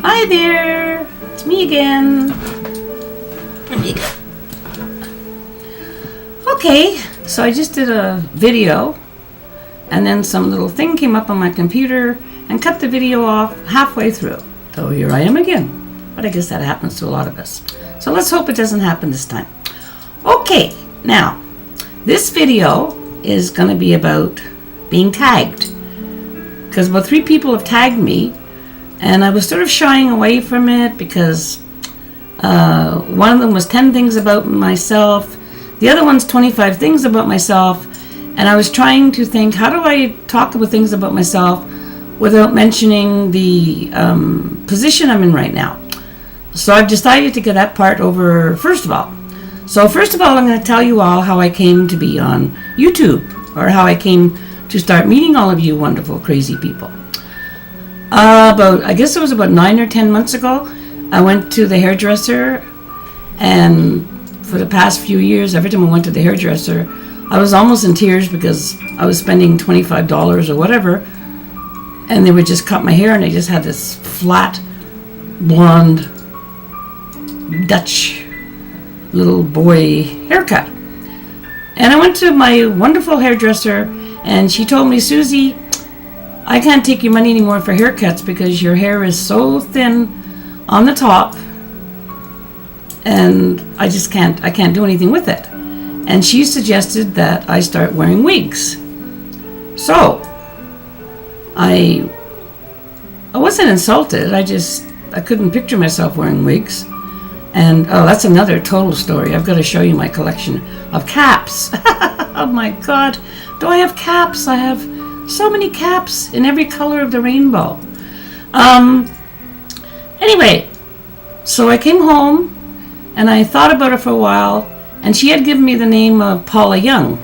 Hi there, it's me again. Okay, so I just did a video and then some little thing came up on my computer and cut the video off halfway through. So here I am again. But I guess that happens to a lot of us. So let's hope it doesn't happen this time. Okay, now this video is going to be about being tagged. Because about 3 people have tagged me and I was sort of shying away from it because one of them was 10 things about myself. The other one's 25 things about myself. And I was trying to think, how do I talk about things about myself without mentioning the position I'm in right now? So I've decided to get that part over first of all. So first of all, I'm going to tell you all how I came to be on YouTube, or how I came to start meeting all of you wonderful, crazy people. I guess it was about 9 or 10 months ago, I went to the hairdresser, and for the past few years, every time I went to the hairdresser, I was almost in tears because I was spending $25 or whatever, and they would just cut my hair, and I just had this flat, blonde, Dutch little boy haircut. And I went to my wonderful hairdresser, and she told me, Susie, I can't take your money anymore for haircuts because your hair is so thin on the top, and I can't do anything with it. And she suggested that I start wearing wigs. So I wasn't insulted. I couldn't picture myself wearing wigs. And oh, that's another total story. I've got to show you my collection of caps. Oh my God, do I have caps? I have so many caps in every color of the rainbow. Anyway, so I came home and I thought about it for a while, and she had given me the name of Paula Young.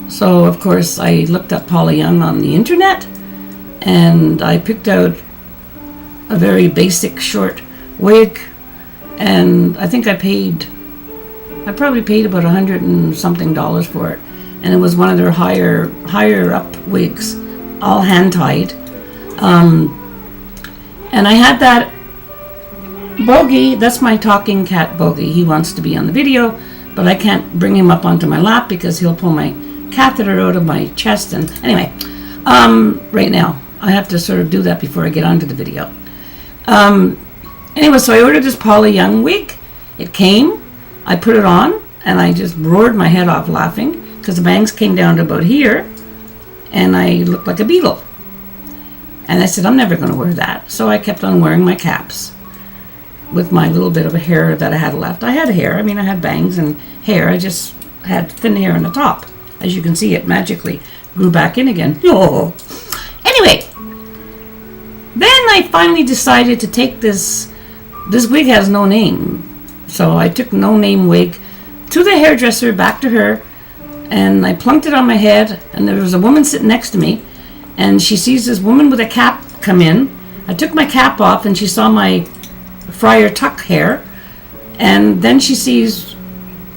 So of course I looked up Paula Young on the internet, and I picked out a very basic short wig, and I think I probably paid about $100 and something for it, and it was one of their higher up wigs, all hand tied. And I had that Bogey, that's my talking cat Bogey. He wants to be on the video, but I can't bring him up onto my lap because he'll pull my catheter out of my chest. And anyway, right now I have to sort of do that before I get onto the video. Anyway, so I ordered this Paula Young wig. It came, I put it on, and I just roared my head off laughing because the bangs came down to about here, and I looked like a beetle. And I said, I'm never going to wear that. So I kept on wearing my caps with my little bit of a hair that I had left. I had hair. I mean, I had bangs and hair. I just had thin hair on the top. As you can see, it magically grew back in again. Oh. Anyway, then I finally decided to take this wig has no name. So I took no name wig to the hairdresser, back to her, and I plunked it on my head, and there was a woman sitting next to me, and she sees this woman with a cap come in. I took my cap off, and she saw my Friar Tuck hair, and then she sees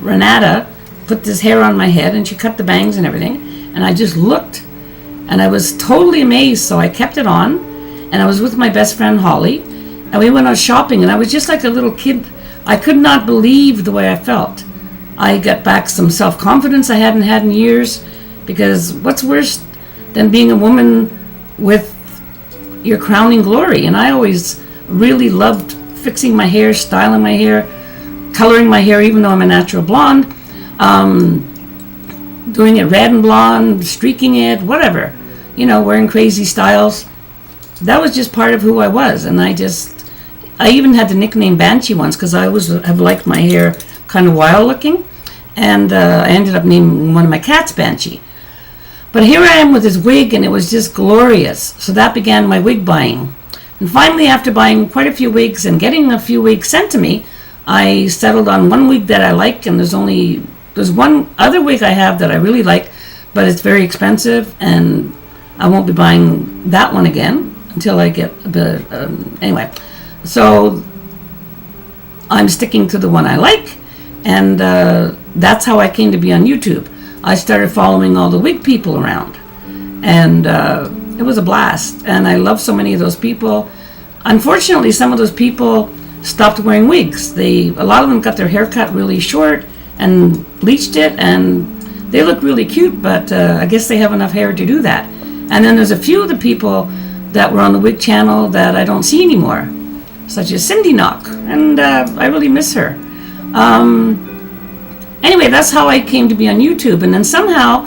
Renata put this hair on my head, and she cut the bangs and everything, and I just looked, and I was totally amazed. So I kept it on, and I was with my best friend Holly, and we went out shopping, and I was just like a little kid. I could not believe the way I felt. I got back some self-confidence I hadn't had in years, because what's worse than being a woman with your crowning glory? And I always really loved fixing my hair, styling my hair, coloring my hair, even though I'm a natural blonde, doing it red and blonde, streaking it, whatever, wearing crazy styles. That was just part of who I was. And I even had the nickname Banshee once because I always have liked my hair kind of wild looking, and I ended up naming one of my cats Banshee. But here I am with this wig, and it was just glorious. So that began my wig buying. And finally, after buying quite a few wigs and getting a few wigs sent to me, I settled on one wig that I like, and there's one other wig I have that I really like, but it's very expensive, and I won't be buying that one again until I get a bit anyway. So I'm sticking to the one I like, and that's how I came to be on YouTube. I started following all the wig people around, and it was a blast, and I love so many of those people. unfortunately, some of those people stopped wearing wigs. A lot of them got their hair cut really short and bleached it, and they look really cute, but I guess they have enough hair to do that. And then there's a few of the people that were on the wig channel that I don't see anymore, such as Cindy Knock, and I really miss her. Anyway, that's how I came to be on YouTube, and then somehow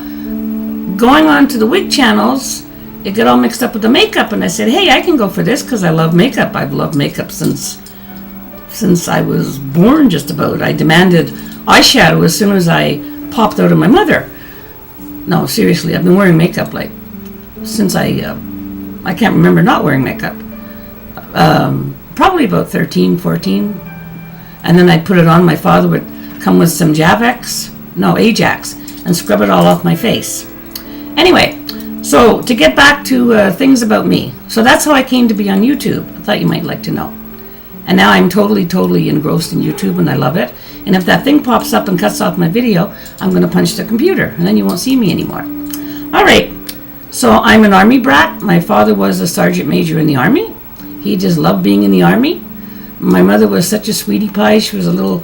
going on to the wig channels, it got all mixed up with the makeup, and I said, hey, I can go for this because I love makeup. I've loved makeup since I was born, just about. I demanded eyeshadow as soon as I popped out of my mother. No, seriously, I've been wearing makeup like since I can't remember not wearing makeup. Probably about 13, 14. And then I'd put it on. My father would come with some Ajax, and scrub it all off my face. Anyway, so to get back to things about me. So that's how I came to be on YouTube. I thought you might like to know. And now I'm totally engrossed in YouTube, and I love it. And if that thing pops up and cuts off my video, I'm going to punch the computer, and then you won't see me anymore. All right. So I'm an Army brat. My father was a sergeant major in the Army. He just loved being in the Army. My mother was such a sweetie pie. She was a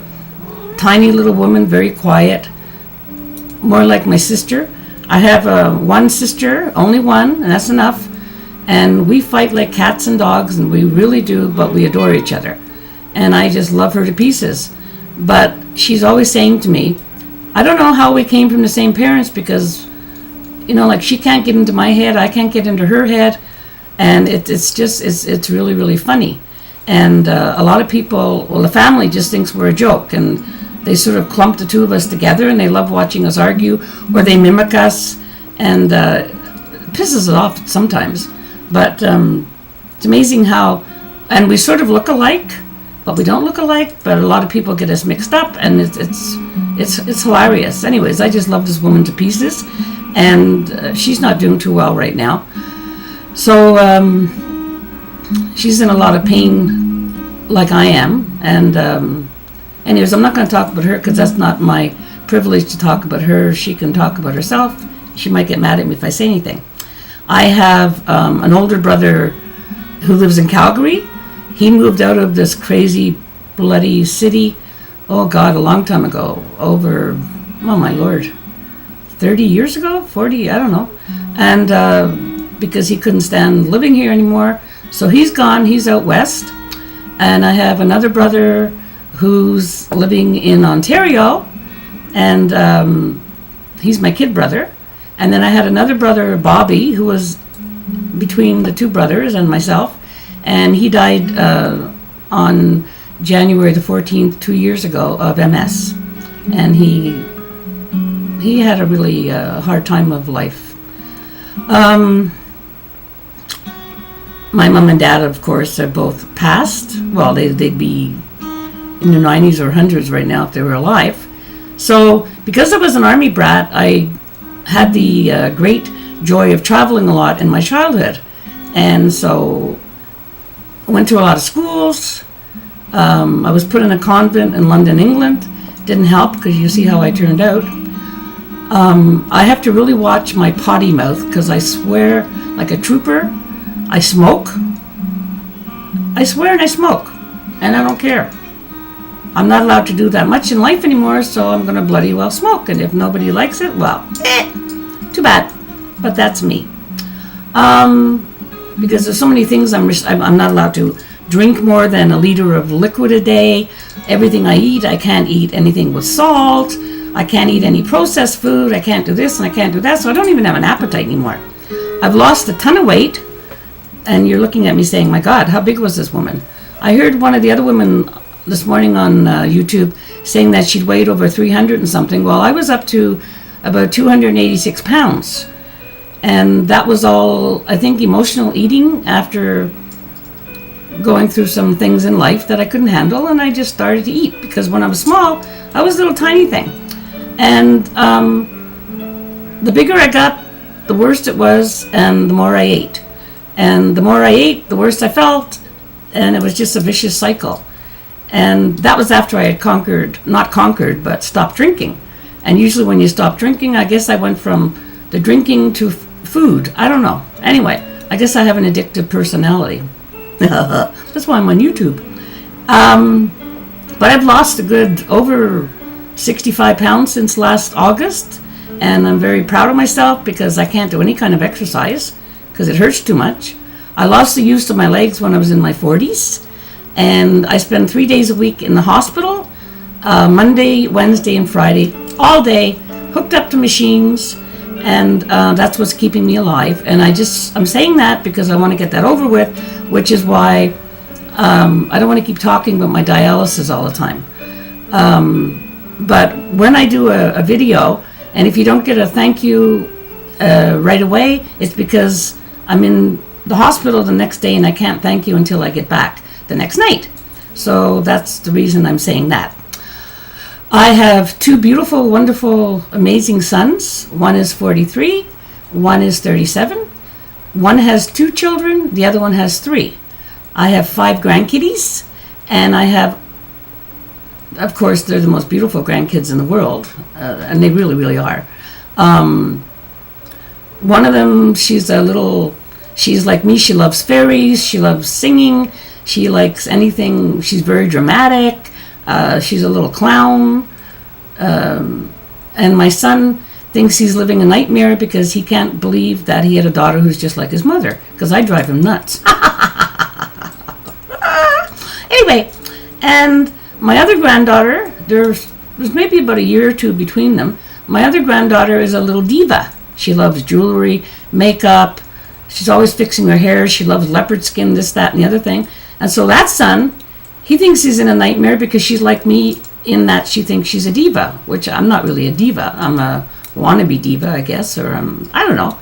tiny little woman, very quiet, more like my sister. I have one sister, only one, and that's enough. And we fight like cats and dogs, and we really do, but we adore each other. And I just love her to pieces. But she's always saying to me, I don't know how we came from the same parents, because, like she can't get into my head, I can't get into her head. And it's really funny. And a lot of people, the family just thinks we're a joke, and they sort of clump the two of us together, and they love watching us argue, or they mimic us, and it pisses it off sometimes. But it's amazing how, and we sort of look alike, but we don't look alike. But a lot of people get us mixed up, and it's hilarious. Anyways, I just love this woman to pieces, and she's not doing too well right now. So she's in a lot of pain, like I am. And anyways, I'm not going to talk about her because that's not my privilege to talk about her. She can talk about herself. She might get mad at me if I say anything. I have an older brother who lives in Calgary. He moved out of this crazy, bloody city, oh God, a long time ago, over, oh my Lord, 30 years ago, 40, I don't know. And because he couldn't stand living here anymore. So he's gone, he's out west. And I have another brother who's living in Ontario, and he's my kid brother. And then I had another brother, Bobby, who was between the two brothers and myself, and he died on January the 14th, 2 years ago, of MS. And he had a really hard time of life. My mom and dad, of course, are both passed. Well, they'd be in their 90s or 100s right now if they were alive. So because I was an Army brat, I had the great joy of traveling a lot in my childhood. And so I went to a lot of schools. I was put in a convent in London, England. Didn't help because you see how I turned out. I have to really watch my potty mouth because I swear like a trooper. I smoke. I swear and I smoke. And I don't care. I'm not allowed to do that much in life anymore, so I'm going to bloody well smoke. And if nobody likes it, well, too bad. But that's me. Because there's so many things I'm not allowed to drink more than a liter of liquid a day. Everything I eat, I can't eat anything with salt. I can't eat any processed food. I can't do this and I can't do that. So I don't even have an appetite anymore. I've lost a ton of weight. And you're looking at me saying, my God, how big was this woman? I heard one of the other women this morning on YouTube saying that she'd weighed over 300 and something. Well, I was up to about 286 pounds. And that was all, I think, emotional eating after going through some things in life that I couldn't handle. And I just started to eat because when I was small, I was a little tiny thing. And the bigger I got, the worse it was, and the more I ate. And the more I ate, the worse I felt. And it was just a vicious cycle. And that was after I had not conquered, but stopped drinking. And usually when you stop drinking, I guess I went from the drinking to food. I don't know. Anyway, I guess I have an addictive personality. That's why I'm on YouTube. But I've lost a good over 65 pounds since last August, and I'm very proud of myself because I can't do any kind of exercise because it hurts too much. I lost the use of my legs when I was in my 40s, and I spend 3 days a week in the hospital, Monday, Wednesday, and Friday, all day, hooked up to machines, and that's what's keeping me alive. And I'm saying that because I want to get that over with, which is why I don't want to keep talking about my dialysis all the time. But when I do a video, and if you don't get a thank you right away, it's because I'm in the hospital the next day and I can't thank you until I get back the next night. So that's the reason I'm saying that. I have 2 beautiful, wonderful, amazing sons. One is 43, one is 37. One has 2 children, the other one has 3. I have 5 grandkiddies, and I have, of course, they're the most beautiful grandkids in the world, and they really, really are. One of them, she's like me, she loves fairies, she loves singing, she likes anything, she's very dramatic, she's a little clown, and my son thinks he's living a nightmare because he can't believe that he had a daughter who's just like his mother, because I drive him nuts. Anyway, and my other granddaughter, there's maybe about a year or 2 between them. My other granddaughter is a little diva. She loves jewelry, makeup. She's always fixing her hair. She loves leopard skin, this, that, and the other thing. And so that son, he thinks he's in a nightmare because she's like me in that she thinks she's a diva, which I'm not really a diva. I'm a wannabe diva, I guess, or I don't know.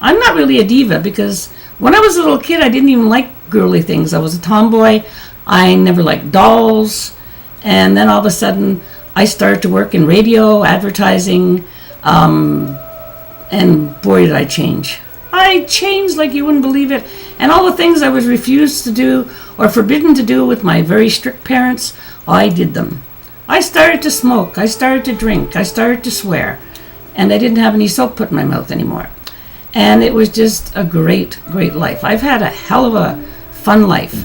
I'm not really a diva because when I was a little kid, I didn't even like girly things. I was a tomboy. I never liked dolls. And then all of a sudden, I started to work in radio, advertising, and boy, did I change. I changed like you wouldn't believe it. And all the things I was refused to do or forbidden to do with my very strict parents, I did them. I started to smoke. I started to drink. I started to swear. And I didn't have any soap put in my mouth anymore. And it was just a great, great life. I've had a hell of a fun life.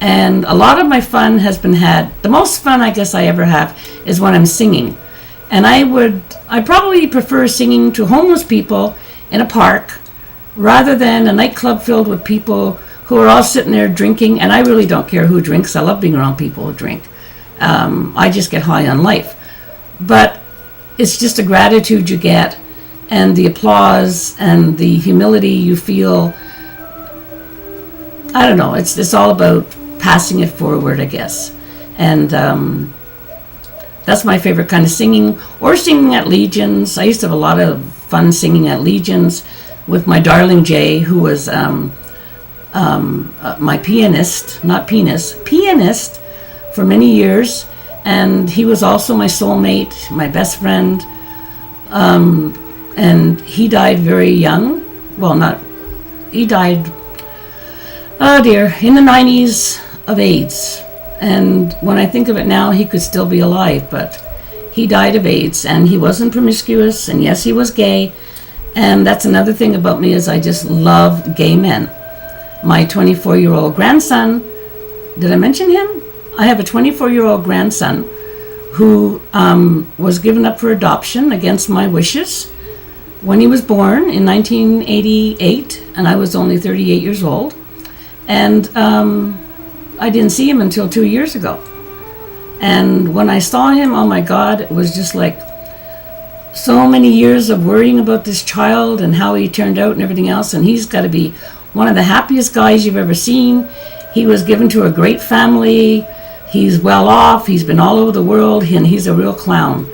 And a lot of my fun has been had. The most fun I guess I ever have is when I'm singing. And I probably prefer singing to homeless people in a park rather than a nightclub filled with people who are all sitting there drinking. And I really don't care who drinks. I love being around people who drink. I just get high on life. But it's just a gratitude you get and the applause and the humility you feel. I don't know. It's all about passing it forward, I guess. And that's my favorite kind of singing, or singing at Legions. I used to have a lot of fun singing at Legions with my darling Jay, who was my pianist, not penis, pianist for many years. And he was also my soulmate, my best friend. And he died very young. Well, he died, oh dear, in the 90s of AIDS. And when I think of it now, he could still be alive, but he died of AIDS, and he wasn't promiscuous, and yes, he was gay. And that's another thing about me, is I just love gay men. My 24-year-old grandson, did I mention him? I have a 24-year-old grandson who was given up for adoption against my wishes when he was born in 1988, and I was only 38 years old. And I didn't see him until 2 years ago. And when I saw him, oh my God, it was just like so many years of worrying about this child and how he turned out and everything else. And he's got to be one of the happiest guys you've ever seen. He was given to a great family. He's well off. He's been all over the world, and he's a real clown.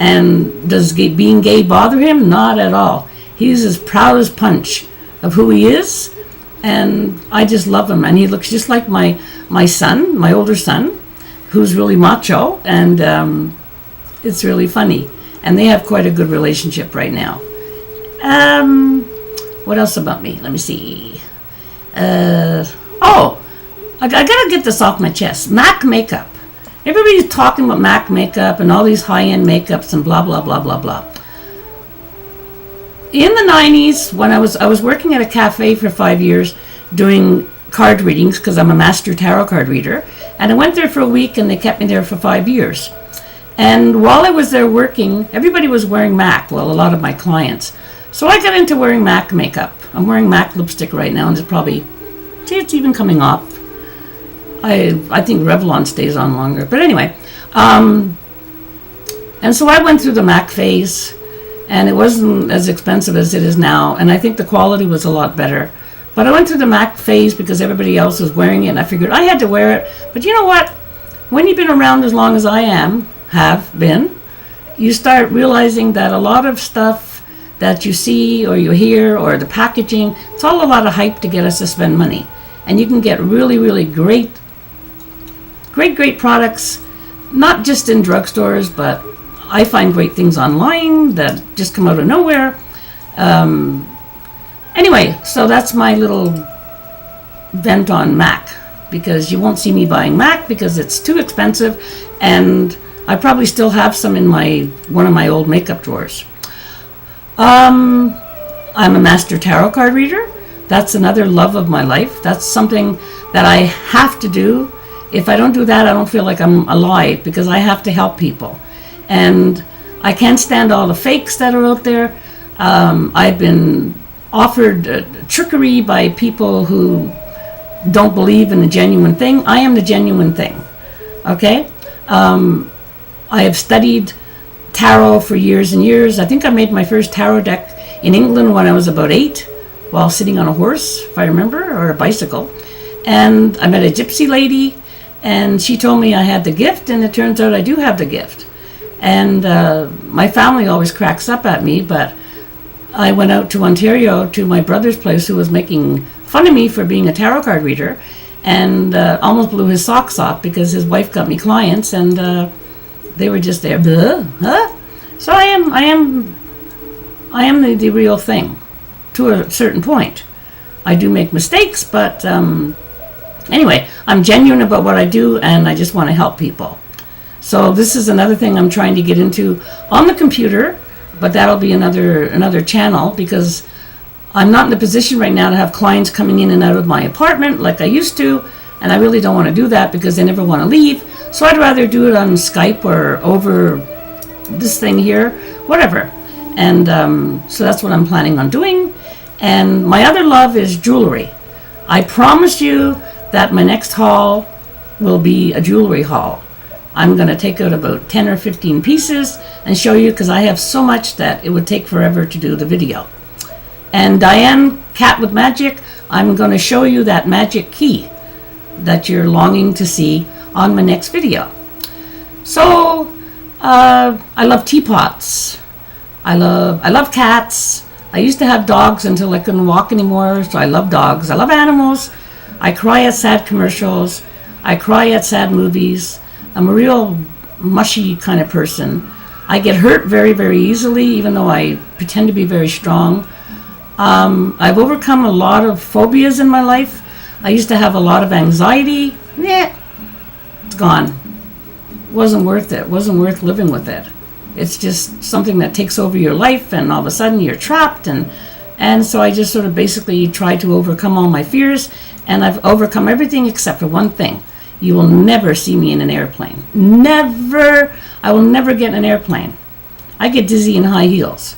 And does being gay bother him? Not at all. He's as proud as punch of who he is. And I just love him. And he looks just like my son, my older son, who's really macho. And it's really funny. And they have quite a good relationship right now. What else about me? Let me see. I gotta get this off my chest. MAC makeup. Everybody's talking about MAC makeup and all these high-end makeups and blah, blah, blah, blah, blah. In the 90s, when I was working at a cafe for 5 years doing card readings because I'm a master tarot card reader. And I went there for a week and they kept me there for 5 years. And while I was there working, everybody was wearing MAC, well, a lot of my clients. So I got into wearing MAC makeup. I'm wearing MAC lipstick right now, and it's even coming off. I think Revlon stays on longer. But anyway, and so I went through the MAC phase, and it wasn't as expensive as it is now, and I think the quality was a lot better. But I went through the MAC phase because everybody else was wearing it, and I figured I had to wear it. But you know what? When you've been around as long as I have been, you start realizing that a lot of stuff that you see or you hear or the packaging, it's all a lot of hype to get us to spend money. And you can get really, really great products, not just in drugstores, but I find great things online that just come out of nowhere. Anyway, so that's my little vent on MAC, because you won't see me buying MAC because it's too expensive, and I probably still have some in one of my old makeup drawers. I'm a master tarot card reader. That's another love of my life. That's something that I have to do. If I don't do that, I don't feel like I'm alive, because I have to help people. And I can't stand all the fakes that are out there. I've been offered trickery by people who don't believe in the genuine thing. I am the genuine thing. Okay? I have studied tarot for years and years. I think I made my first tarot deck in England when I was about 8, while sitting on a horse, if I remember, or a bicycle. And I met a gypsy lady, and she told me I had the gift, and it turns out I do have the gift. And my family always cracks up at me, but I went out to Ontario to my brother's place, who was making fun of me for being a tarot card reader, and almost blew his socks off because his wife got me clients, and they were just there. Huh? So I am the real thing to a certain point. I do make mistakes, but anyway, I'm genuine about what I do, and I just want to help people. So this is another thing I'm trying to get into on the computer, but that'll be another channel, because I'm not in a position right now to have clients coming in and out of my apartment like I used to, and I really don't want to do that because they never want to leave. So I'd rather do it on Skype or over this thing here, whatever. And so that's what I'm planning on doing. And my other love is jewelry. I promise you that my next haul will be a jewelry haul. I'm going to take out about 10 or 15 pieces and show you, because I have so much that it would take forever to do the video. And Diane, Cat with Magic, I'm going to show you that magic key that you're longing to see on my next video. So I love teapots. I love cats. I used to have dogs until I couldn't walk anymore, so I love dogs. I love animals. I cry at sad commercials. I cry at sad movies. I'm a real mushy kind of person. I get hurt very, very easily, even though I pretend to be very strong. I've overcome a lot of phobias in my life. I used to have a lot of anxiety. It's gone. Wasn't worth it. Wasn't worth living with it. It's just something that takes over your life, and all of a sudden you're trapped. And so I just sort of basically try to overcome all my fears, and I've overcome everything except for one thing. You will never see me in an airplane. Never. I will never get in an airplane. I get dizzy in high heels.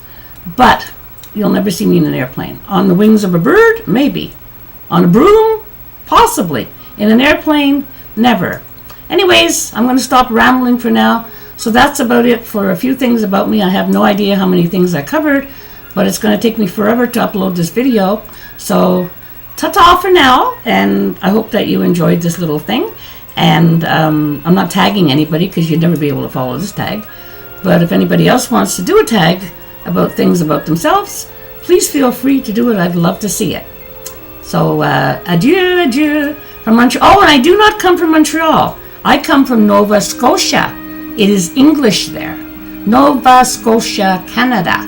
But you'll never see me in an airplane. On the wings of a bird? Maybe. On a broom? Possibly. In an airplane? Never. Anyways, I'm going to stop rambling for now. So that's about it for a few things about me. I have no idea how many things I covered, but it's going to take me forever to upload this video. So ta-ta for now, and I hope that you enjoyed this little thing. And I'm not tagging anybody, because you'd never be able to follow this tag. But if anybody else wants to do a tag about things about themselves, please feel free to do it. I'd love to see it. So adieu, adieu from Montreal. Oh, and I do not come from Montreal. I come from Nova Scotia. It is English there. Nova Scotia, Canada.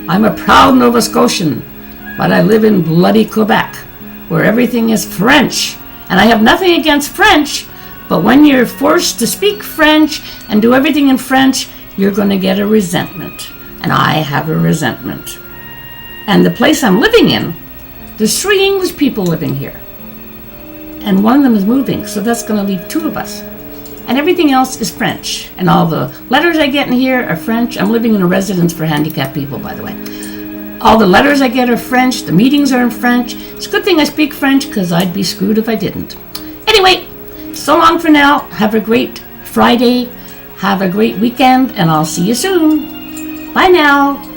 I'm a proud Nova Scotian, but I live in bloody Quebec, where everything is French. And I have nothing against French, but when you're forced to speak French and do everything in French, you're going to get a resentment. And I have a resentment. And the place I'm living in, there's 3 English people living here. and one of them is moving, so that's going to leave 2 of us. And everything else is French. And all the letters I get in here are French. I'm living in a residence for handicapped people, by the way. All the letters I get are French. The meetings are in French. It's a good thing I speak French, because I'd be screwed if I didn't. Anyway, so long for now. Have a great Friday. Have a great weekend, and I'll see you soon. Bye now.